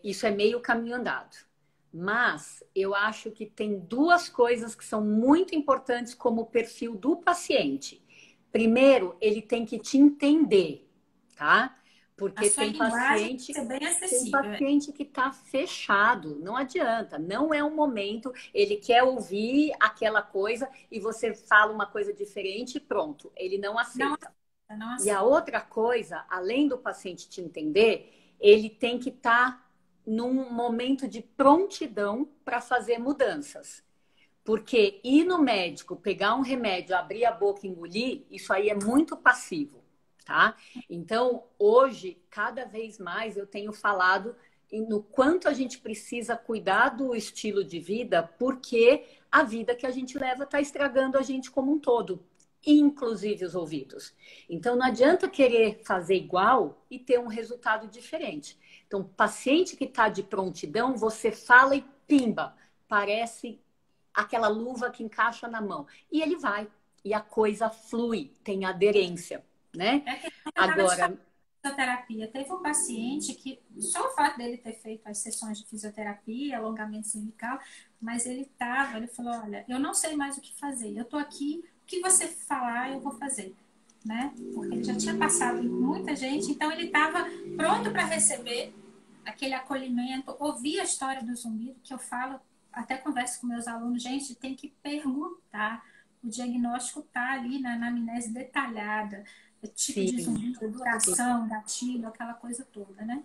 isso é meio caminho andado. Mas eu acho que tem duas coisas que são muito importantes como o perfil do paciente. Primeiro, ele tem que te entender, tá? Porque tem paciente que está fechado, não adianta, não é um momento, ele quer ouvir aquela coisa e você fala uma coisa diferente e pronto, ele não aceita. Não aceita. E a outra coisa, além do paciente te entender, ele tem que estar num momento de prontidão para fazer mudanças. Porque ir no médico, pegar um remédio, abrir a boca e engolir, isso aí é muito passivo, tá? Então, hoje, cada vez mais eu tenho falado no quanto a gente precisa cuidar do estilo de vida, porque a vida que a gente leva está estragando a gente como um todo, inclusive os ouvidos. Então, não adianta querer fazer igual e ter um resultado diferente. Então, paciente que está de prontidão, você fala e pimba, parece aquela luva que encaixa na mão. E ele vai. E a coisa flui, tem aderência, né? Agora, fisioterapia. Teve um paciente que, só o fato dele ter feito as sessões de fisioterapia, alongamento cervical, mas ele falou, olha, eu não sei mais o que fazer. Eu tô aqui, o que você falar, eu vou fazer. Né? Porque ele já tinha passado em muita gente, então ele estava pronto para receber aquele acolhimento, ouvir a história do zumbido, que eu falo, até converso com meus alunos, gente, tem que perguntar. O diagnóstico está ali na anamnese detalhada, o tipo de zumbido, duração, gatilho, aquela coisa toda, né?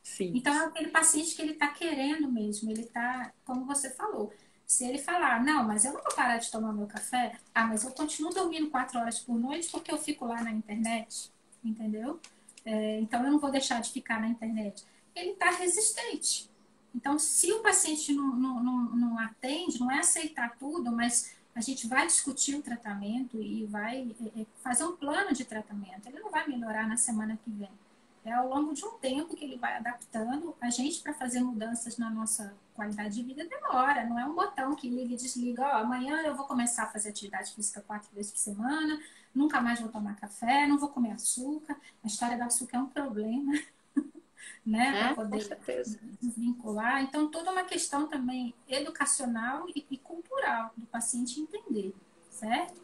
Sim. Então é aquele paciente que ele está querendo mesmo, ele está, como você falou, se ele falar, não, mas eu não vou parar de tomar meu café, mas eu continuo dormindo 4 horas por noite porque eu fico lá na internet, entendeu? Então eu não vou deixar de ficar na internet. Ele está resistente. Então, se o paciente não atende, não é aceitar tudo, mas a gente vai discutir o tratamento e vai fazer um plano de tratamento. Ele não vai melhorar na semana que vem. É ao longo de um tempo que ele vai adaptando. A gente, para fazer mudanças na nossa qualidade de vida, demora. Não é um botão que liga e desliga. Amanhã eu vou começar a fazer atividade física 4 vezes por semana, nunca mais vou tomar café, não vou comer açúcar. A história do açúcar é um problema, né? Para poder desvincular. Então, toda uma questão também educacional e cultural do paciente entender, certo?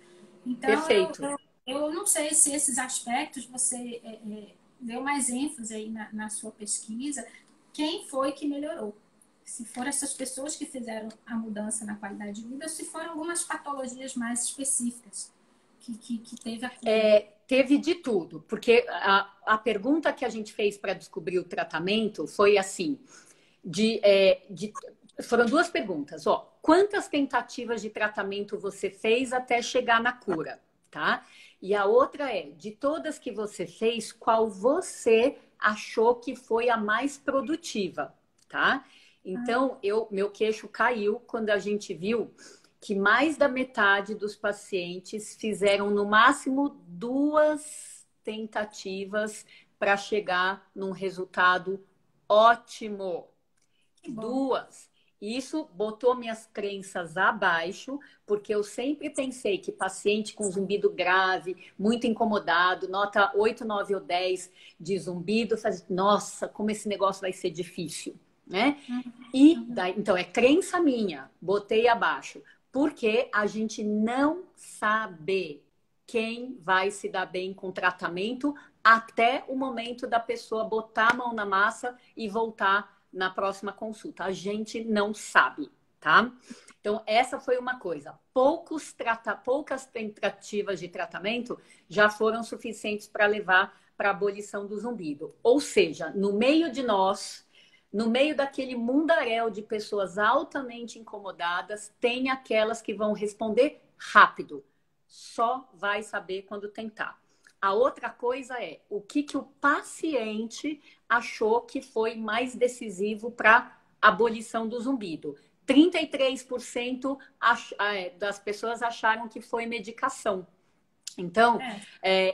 Então, eu não sei se esses aspectos você deu mais ênfase aí na sua pesquisa. Quem foi que melhorou? Se foram essas pessoas que fizeram a mudança na qualidade de vida ou se foram algumas patologias mais específicas que teve a cura? Teve de tudo, porque a pergunta que a gente fez para descobrir o tratamento foi assim, foram 2 perguntas, quantas tentativas de tratamento você fez até chegar na cura, tá? E a outra de todas que você fez, qual você achou que foi a mais produtiva, tá? Então, meu queixo caiu quando a gente viu que mais da metade dos pacientes fizeram no máximo 2 tentativas para chegar num resultado ótimo. 2. Isso botou minhas crenças abaixo, porque eu sempre pensei que paciente com zumbido grave, muito incomodado, nota 8, 9 ou 10 de zumbido, nossa, como esse negócio vai ser difícil. né? E daí, então, é crença minha, botei abaixo, porque a gente não sabe quem vai se dar bem com o tratamento até o momento da pessoa botar a mão na massa e voltar na próxima consulta. A gente não sabe, tá? Então, essa foi uma coisa. Poucas tentativas de tratamento já foram suficientes para levar para a abolição do zumbido. Ou seja, no meio de nós, no meio daquele mundaréu de pessoas altamente incomodadas, tem aquelas que vão responder rápido. Só vai saber quando tentar. A outra coisa é o que o paciente achou que foi mais decisivo para a abolição do zumbido. 33% das pessoas acharam que foi medicação. Então,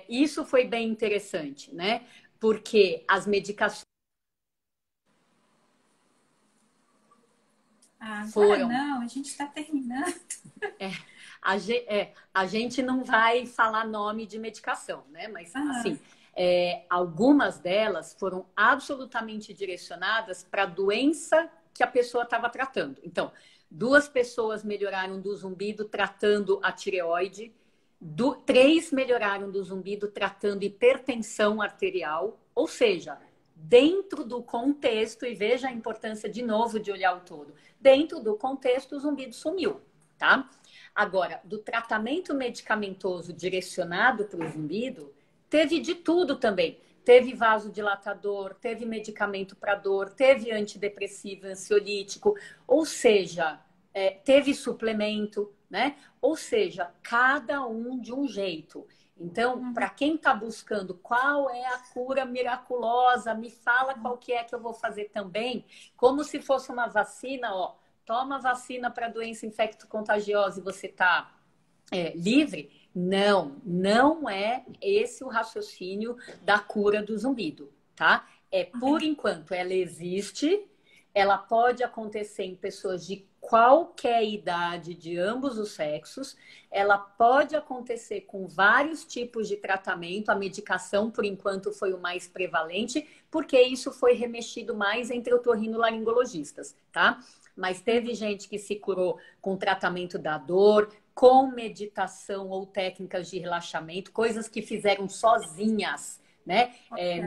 isso foi bem interessante, né? Porque as medicações agora não, a gente está terminando. A gente não vai falar nome de medicação, né? Mas, assim, algumas delas foram absolutamente direcionadas para a doença que a pessoa estava tratando. Então, 2 pessoas melhoraram do zumbido tratando a tireoide, 3 melhoraram do zumbido tratando hipertensão arterial, ou seja, dentro do contexto, e veja a importância de novo de olhar o todo, dentro do contexto o zumbido sumiu, tá? Agora, do tratamento medicamentoso direcionado para o zumbido, teve de tudo também. Teve vasodilatador, teve medicamento para dor, teve antidepressivo, ansiolítico, ou seja, teve suplemento, né? Ou seja, cada um de um jeito. Então, para quem está buscando qual é a cura miraculosa, me fala qual que é que eu vou fazer também, como se fosse uma vacina, ó, toma vacina para doença infecto-contagiosa e você está livre. Não é esse o raciocínio da cura do zumbido, tá? Por enquanto, ela existe, ela pode acontecer em pessoas de qualquer idade, de ambos os sexos, ela pode acontecer com vários tipos de tratamento, a medicação, por enquanto, foi o mais prevalente, porque isso foi remexido mais entre otorrinolaringologistas, tá? Mas teve gente que se curou com tratamento da dor, com meditação ou técnicas de relaxamento, coisas que fizeram sozinhas, né?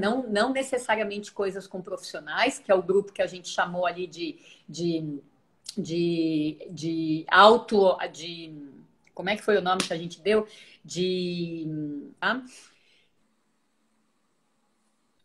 Não necessariamente coisas com profissionais, que é o grupo que a gente chamou ali como é que foi o nome que a gente deu?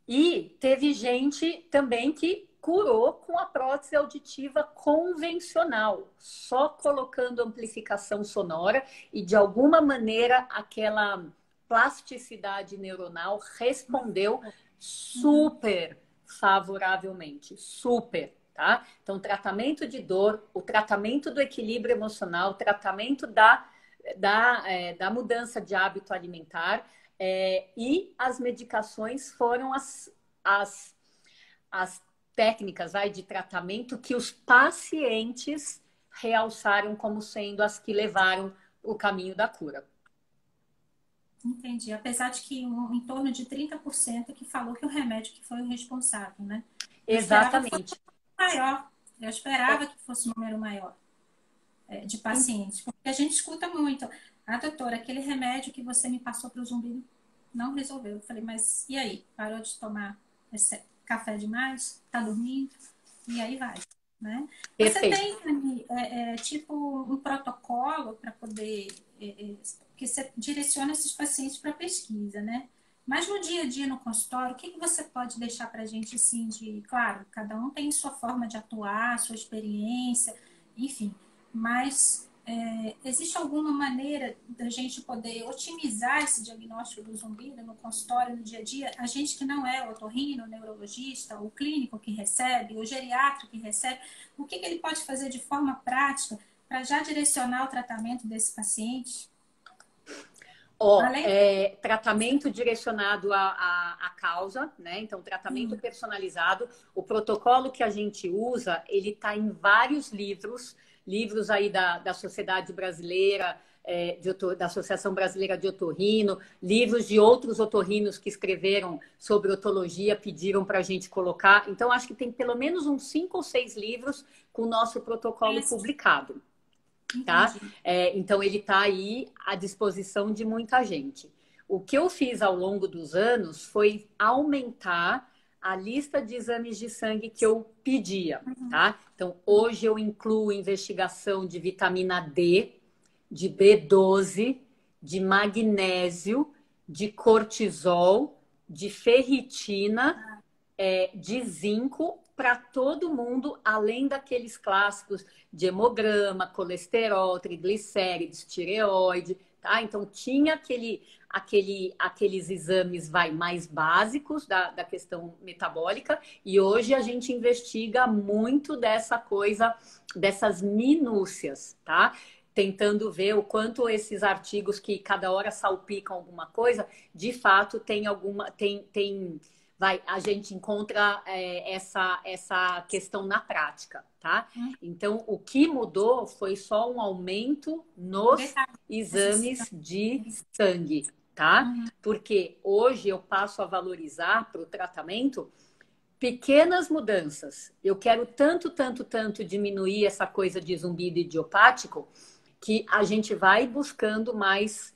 E teve gente também que curou com a prótese auditiva convencional, só colocando amplificação sonora e, de alguma maneira, aquela plasticidade neuronal respondeu super favoravelmente, super, tá? Então, tratamento de dor, o tratamento do equilíbrio emocional, o tratamento da mudança de hábito alimentar e as medicações foram as técnicas de tratamento que os pacientes realçaram como sendo as que levaram o caminho da cura. Entendi. Apesar de que em torno de 30% que falou que o remédio que foi o responsável, né? Exatamente. Eu esperava que fosse um número maior de pacientes, porque a gente escuta muito. Doutora, aquele remédio que você me passou para o zumbido não resolveu. Eu falei, mas e aí? Parou de tomar café demais? Tá dormindo? E aí vai, né? Perfeito. Você tem, tipo, um protocolo para poder... que você direciona esses pacientes para pesquisa, né? Mas no dia a dia, no consultório, o que você pode deixar para a gente, assim, claro, cada um tem sua forma de atuar, sua experiência, enfim, mas existe alguma maneira da gente poder otimizar esse diagnóstico do zumbido no consultório, no dia a dia? A gente que não é o otorrino, o neurologista, o clínico que recebe, o geriatra que recebe, o que ele pode fazer de forma prática para já direcionar o tratamento desse paciente? Tratamento direcionado à causa, né? Então, tratamento personalizado. O protocolo que a gente usa, ele está em vários livros aí da Sociedade Brasileira da Associação Brasileira de Otorrino, livros de outros otorrinos que escreveram sobre otologia, pediram para a gente colocar. Então, acho que tem pelo menos uns 5 ou 6 livros com o nosso protocolo publicado. Tá? Então, ele está aí à disposição de muita gente. O que eu fiz ao longo dos anos foi aumentar a lista de exames de sangue que eu pedia, tá? Então, hoje eu incluo investigação de vitamina D, de B12, de magnésio, de cortisol, de ferritina, de zinco, para todo mundo, além daqueles clássicos de hemograma, colesterol, triglicérides, tireoide, tá? Então, tinha aqueles exames mais básicos da questão metabólica, e hoje a gente investiga muito dessa coisa, dessas minúcias, tá? Tentando ver o quanto esses artigos que cada hora salpicam alguma coisa, de fato a gente encontra essa questão na prática, tá? Então, o que mudou foi só um aumento nos exames de sangue, tá? Porque hoje eu passo a valorizar para o tratamento pequenas mudanças. Eu quero tanto diminuir essa coisa de zumbido idiopático que a gente vai buscando mais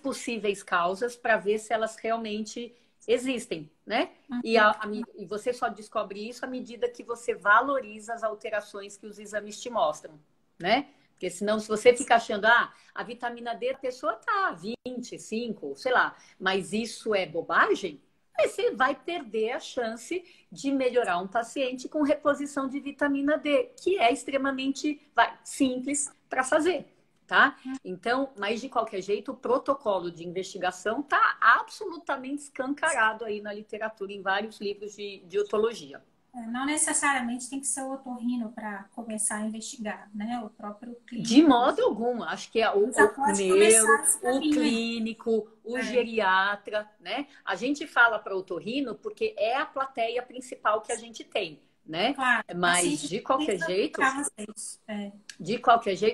possíveis causas para ver se elas realmente existem, né? E você só descobre isso à medida que você valoriza as alterações que os exames te mostram, né? Porque senão, se você fica achando, a vitamina D, a pessoa tá 25, sei lá, mas isso é bobagem, aí você vai perder a chance de melhorar um paciente com reposição de vitamina D, que é extremamente simples para fazer. Tá? Então, mas de qualquer jeito, o protocolo de investigação está absolutamente escancarado aí na literatura, em vários livros de otologia. Não necessariamente tem que ser o otorrino para começar a investigar, né? O próprio clínico. De modo algum, acho que é o neuro, o clínico, o geriatra, né? A gente fala para otorrino porque é a plateia principal que a gente tem, né? Claro, mas de qualquer jeito,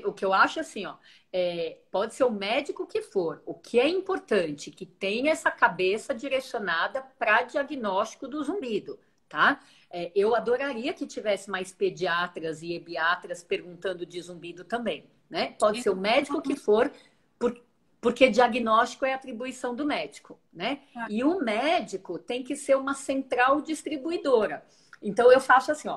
o que eu acho assim, pode ser o médico que for, o que é importante que tenha essa cabeça direcionada para diagnóstico do zumbido, tá? Eu adoraria que tivesse mais pediatras e ebiatras perguntando de zumbido também, né? Pode ser o médico que for, porque diagnóstico é atribuição do médico, né? E o médico tem que ser uma central distribuidora. Então, eu faço assim,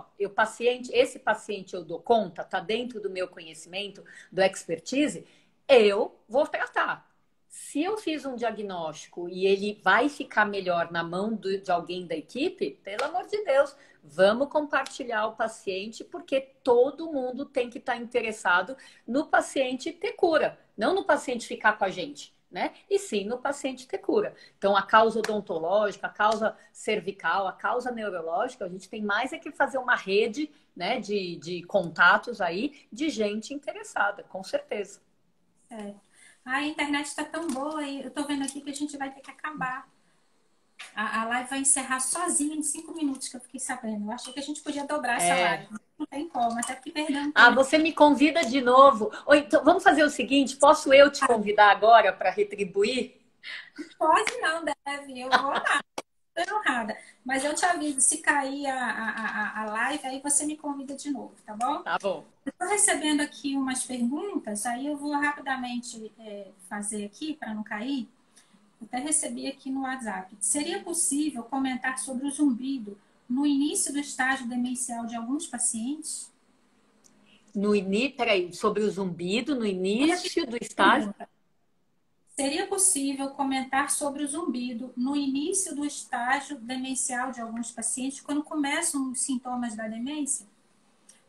esse paciente eu dou conta, tá dentro do meu conhecimento, do expertise, eu vou tratar. Se eu fiz um diagnóstico e ele vai ficar melhor na mão de alguém da equipe, pelo amor de Deus, vamos compartilhar o paciente, porque todo mundo tem que estar interessado no paciente ter cura, não no paciente ficar com a gente, né? E sim no paciente ter cura. Então, a causa odontológica, a causa cervical, a causa neurológica, a gente tem mais que fazer uma rede, né, de contatos aí de gente interessada, com certeza. A internet está tão boa e eu estou vendo aqui que a gente vai ter que acabar. A live vai encerrar sozinha em 5 minutos, que eu fiquei sabendo. Eu achei que a gente podia dobrar essa live. Não tem como, até porque perdendo. Você me convida de novo. Então, vamos fazer o seguinte, posso eu te convidar agora para retribuir? Pode não, deve. Eu vou lá. Estou honrada. Mas eu te aviso, se cair a live, aí você me convida de novo, tá bom? Tá bom. Eu estou recebendo aqui umas perguntas, aí eu vou rapidamente fazer aqui para não cair. Eu até recebi aqui no WhatsApp. Seria possível comentar sobre o zumbido no início do estágio demencial de alguns pacientes? Peraí, sobre o zumbido no início do estágio? Seria possível comentar sobre o zumbido no início do estágio demencial de alguns pacientes, quando começam os sintomas da demência?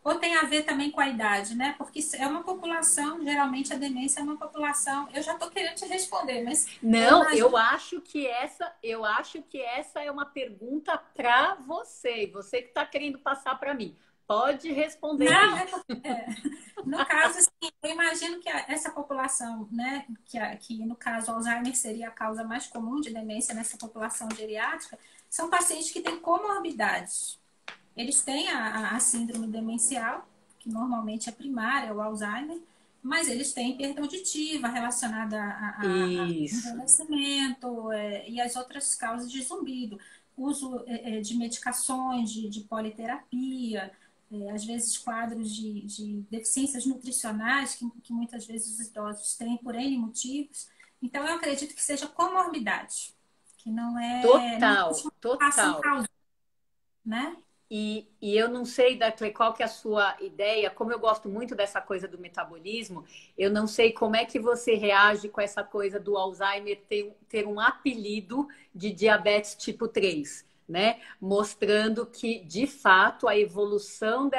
Ou tem a ver também com a idade, né? Porque é uma população, geralmente a demência é uma população. Eu já estou querendo te responder, mas. Não, eu acho que essa é uma pergunta para você. Você que está querendo passar para mim. Pode responder. Não, no caso, assim, eu imagino que essa população, né, que no caso Alzheimer seria a causa mais comum de demência nessa população geriátrica, são pacientes que têm comorbidades. Eles têm a síndrome demencial, que normalmente é primária, o Alzheimer, mas eles têm perda auditiva relacionada a Isso. envelhecimento e as outras causas de zumbido. Uso de medicações, de politerapia, às vezes quadros de deficiências nutricionais que muitas vezes os idosos têm por N motivos. Então, eu acredito que seja comorbidade, que não Total, existe uma relação total. causal, né? E eu não sei, Dacle, qual que é a sua ideia, como eu gosto muito dessa coisa do metabolismo, eu não sei como é que você reage com essa coisa do Alzheimer ter um apelido de diabetes tipo 3, né? Mostrando que, de fato, a evolução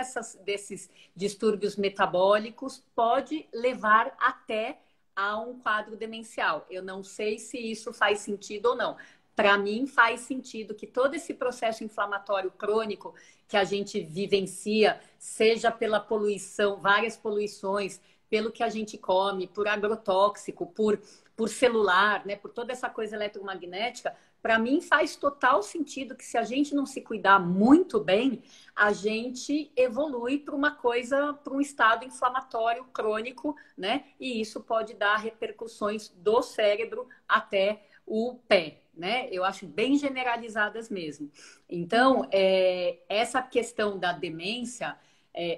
desses distúrbios metabólicos pode levar até a um quadro demencial. Eu não sei se isso faz sentido ou não. Para mim, faz sentido que todo esse processo inflamatório crônico que a gente vivencia, seja pela poluição, várias poluições, pelo que a gente come, por agrotóxico, por celular, né, por toda essa coisa eletromagnética, para mim faz total sentido que se a gente não se cuidar muito bem, a gente evolui para uma coisa, para um estado inflamatório crônico, né? E isso pode dar repercussões do cérebro até o pé, né? Eu acho bem generalizadas mesmo. Então, essa questão da demência,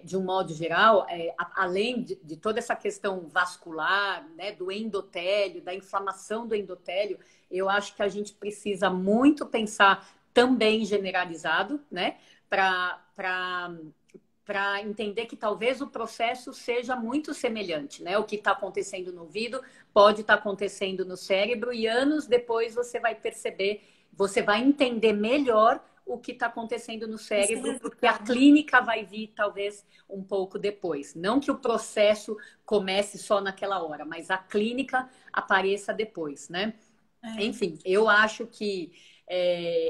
de um modo geral, além de toda essa questão vascular, né, do endotélio, da inflamação do endotélio, eu acho que a gente precisa muito pensar também generalizado, né, para entender que talvez o processo seja muito semelhante, né? O que está acontecendo no ouvido pode estar acontecendo no cérebro e anos depois você vai perceber, você vai entender melhor o que está acontecendo no cérebro, porque a clínica vai vir talvez um pouco depois. Não que o processo comece só naquela hora, mas a clínica apareça depois, né? Enfim, eu acho que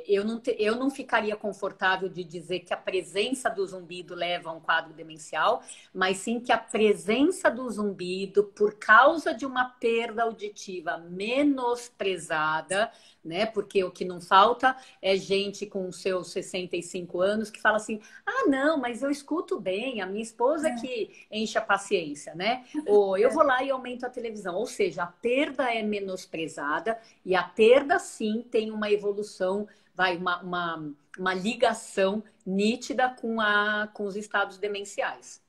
eu não ficaria confortável de dizer que a presença do zumbido leva a um quadro demencial, mas sim que a presença do zumbido, por causa de uma perda auditiva menosprezada, né? Porque o que não falta é gente com seus 65 anos que fala assim: ah, não, mas eu escuto bem, a minha esposa que enche a paciência, né? Ou eu vou lá e aumento a televisão. Ou seja, a perda é menosprezada e a perda, sim, tem uma evolução, uma ligação nítida com os estados demenciais.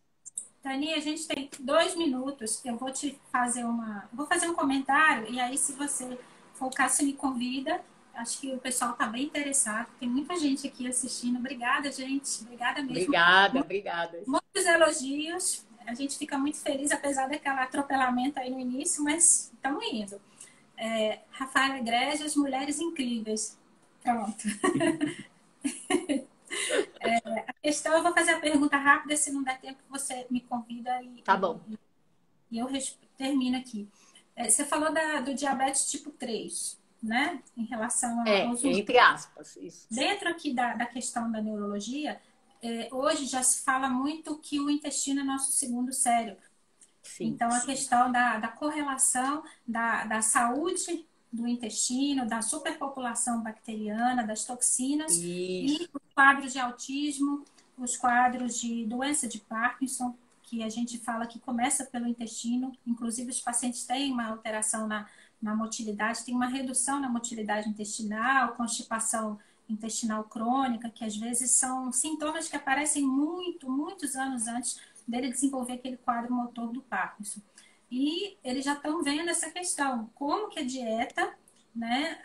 Tani, a gente tem 2 minutos. Eu vou te fazer vou fazer um comentário e aí, se você for o caso, você me convida. Acho que o pessoal está bem interessado. Tem muita gente aqui assistindo. Obrigada, gente. Obrigada mesmo. Obrigada. Muitos elogios. A gente fica muito feliz, apesar daquele atropelamento aí no início, mas estamos indo. Rafaela Egrégias, mulheres incríveis. Pronto. A questão, eu vou fazer a pergunta rápida, se não der tempo, você me convida Tá bom. E eu termino aqui. Você falou do diabetes tipo 3, né? Em relação aos entre aspas, isso. Dentro aqui da questão da neurologia, hoje já se fala muito que o intestino é nosso segundo cérebro. Sim, então, a questão da correlação da saúde do intestino, da superpopulação bacteriana, das toxinas e os quadros de autismo, os quadros de doença de Parkinson, que a gente fala que começa pelo intestino. Inclusive, os pacientes têm uma alteração na motilidade, tem uma redução na motilidade intestinal, constipação intestinal crônica, que às vezes são sintomas que aparecem muitos anos antes dele desenvolver aquele quadro motor do Parkinson. E eles já estão vendo essa questão, como que a dieta, né,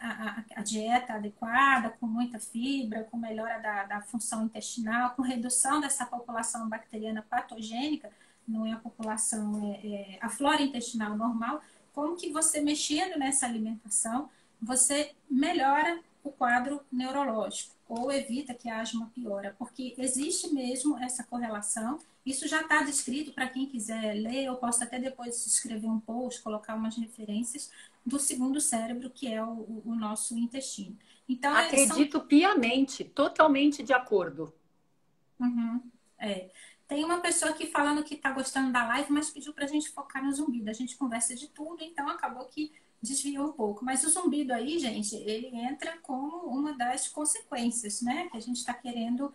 a dieta adequada, com muita fibra, com melhora da função intestinal, com redução dessa população bacteriana patogênica, não é a população, a flora intestinal normal, como que você mexendo nessa alimentação, você melhora o quadro neurológico, ou evita que haja uma piora, porque existe mesmo essa correlação. Isso já está descrito para quem quiser ler. Eu posso até depois escrever um post, colocar umas referências do segundo cérebro, que é o nosso intestino. Então, acredito piamente, totalmente de acordo. Tem uma pessoa aqui falando que está gostando da live, mas pediu para a gente focar no zumbido. A gente conversa de tudo, então acabou que desviou um pouco. Mas o zumbido aí, gente, ele entra como uma das consequências, né, que a gente está querendo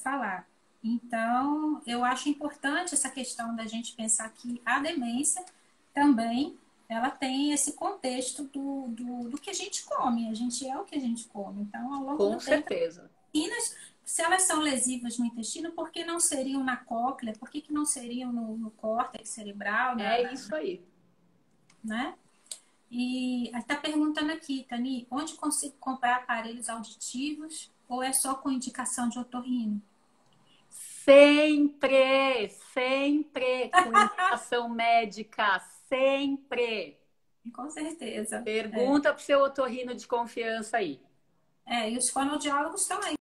falar. Então, eu acho importante essa questão da gente pensar que a demência também ela tem esse contexto do que a gente come. A gente é o que a gente come. Então, ao longo Com do tempo, certeza. se elas são lesivas no intestino, por que não seriam na cóclea? Por que não seriam no córtex cerebral? É isso aí. Né? E está perguntando aqui, Tani, onde consigo comprar aparelhos auditivos ou é só com indicação de otorrino? Sempre, sempre com indicação médica, sempre. Com certeza. Pergunta pro seu otorrino de confiança aí. E os fonoaudiólogos estão aí